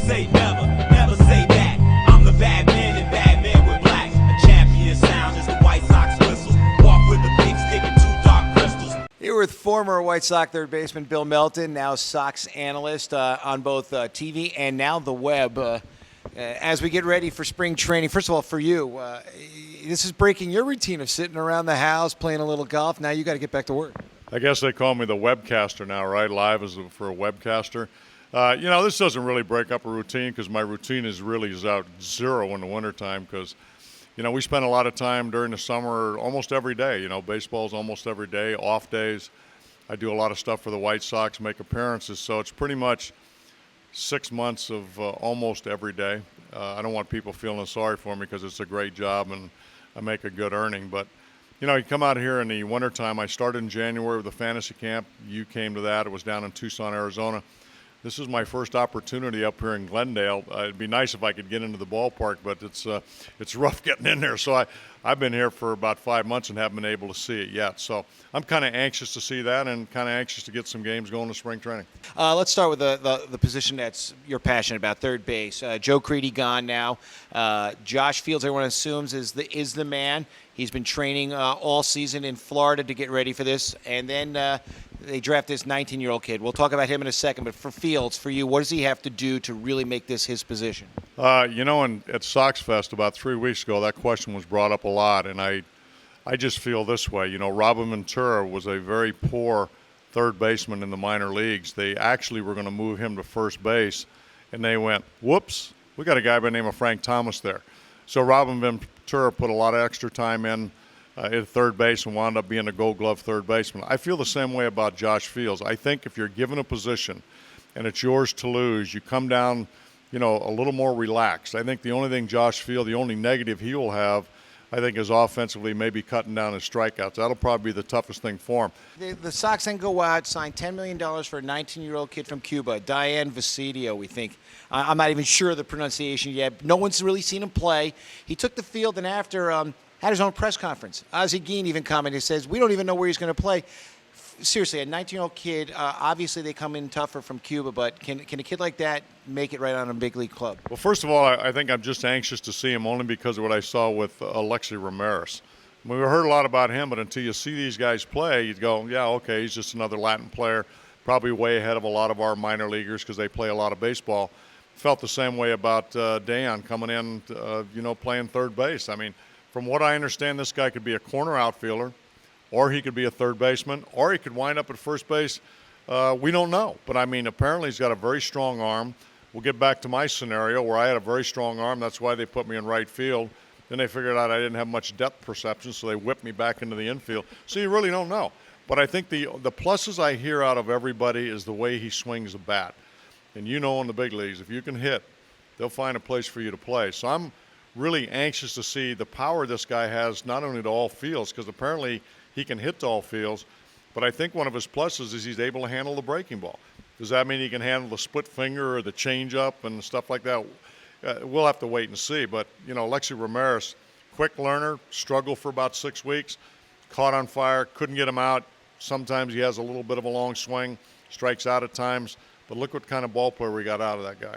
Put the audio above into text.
say never, never say that. I'm the bad man and bad man with black. A champion sound is the White Sox whistle. Walk with a big stick and two dark crystals. Here with former White Sox third baseman Bill Melton, now Sox analyst on both TV and now the web. As we get ready for spring training, first of all, for you, this is breaking your routine of sitting around the house, playing a little golf. Now you got to get back to work. I guess they call me the webcaster now, right? Live is for a webcaster. This doesn't really break up a routine because my routine is out zero in the wintertime because, we spend a lot of time during the summer almost every day. Baseball's almost every day, off days. I do a lot of stuff for the White Sox, make appearances. So it's pretty much 6 months of almost every day. I don't want people feeling sorry for me because it's a great job and I make a good earning. But, you come out here in the wintertime. I started in January with a fantasy camp. You came to that. It was down in Tucson, Arizona. This is my first opportunity up here in Glendale. It'd be nice if I could get into the ballpark, but it's rough getting in there. So I've been here for about 5 months and haven't been able to see it yet. So I'm kind of anxious to see that and kind of anxious to get some games going to spring training. Let's start with the position that's you're passionate about, third base. Joe Creedy gone now. Josh Fields, everyone assumes, is the man. He's been training all season in Florida to get ready for this. And then they draft this 19-year-old kid. We'll talk about him in a second. But for Fields, for you, what does he have to do to really make this his position? At Sox Fest about 3 weeks ago, that question was brought up a lot. And I just feel this way. Robin Ventura was a very poor third baseman in the minor leagues. They actually were going to move him to first base. And they went, whoops, we got a guy by the name of Frank Thomas there. So Robin Ventura put a lot of extra time in at third base and wound up being a Gold Glove third baseman. I feel the same way about Josh Fields. I think if you're given a position and it's yours to lose, you come down, a little more relaxed. I think the only thing Josh Fields, the only negative he will have, I think, is offensively maybe cutting down his strikeouts. That'll probably be the toughest thing for him. The Sox then go out, sign $10 million for a 19-year-old kid from Cuba, Dayan Viciedo, we think. I'm not even sure of the pronunciation yet. No one's really seen him play. He took the field and after had his own press conference. Ozzie Guillen even commented, says, we don't even know where he's going to play. Seriously, a 19-year-old kid, obviously they come in tougher from Cuba, but can a kid like that make it right on a big league club? Well, first of all, I think I'm just anxious to see him only because of what I saw with Alexei Ramirez. We heard a lot about him, but until you see these guys play, you'd go, yeah, okay, he's just another Latin player, probably way ahead of a lot of our minor leaguers because they play a lot of baseball. Felt the same way about Dayan coming in, playing third base. I mean, from what I understand, this guy could be a corner outfielder, or he could be a third baseman, or he could wind up at first base. We don't know. But, apparently he's got a very strong arm. We'll get back to my scenario where I had a very strong arm. That's why they put me in right field. Then they figured out I didn't have much depth perception, so they whipped me back into the infield. So you really don't know. But I think the pluses I hear out of everybody is the way he swings the bat. And in the big leagues, if you can hit, they'll find a place for you to play. So I'm really anxious to see the power this guy has, not only to all fields, because apparently he can hit to all fields, but I think one of his pluses is he's able to handle the breaking ball. Does that mean he can handle the split finger or the changeup and stuff like that? We'll have to wait and see. But, Alexei Ramirez, quick learner, struggled for about 6 weeks, caught on fire, couldn't get him out. Sometimes he has a little bit of a long swing, strikes out at times. But look what kind of ball player we got out of that guy.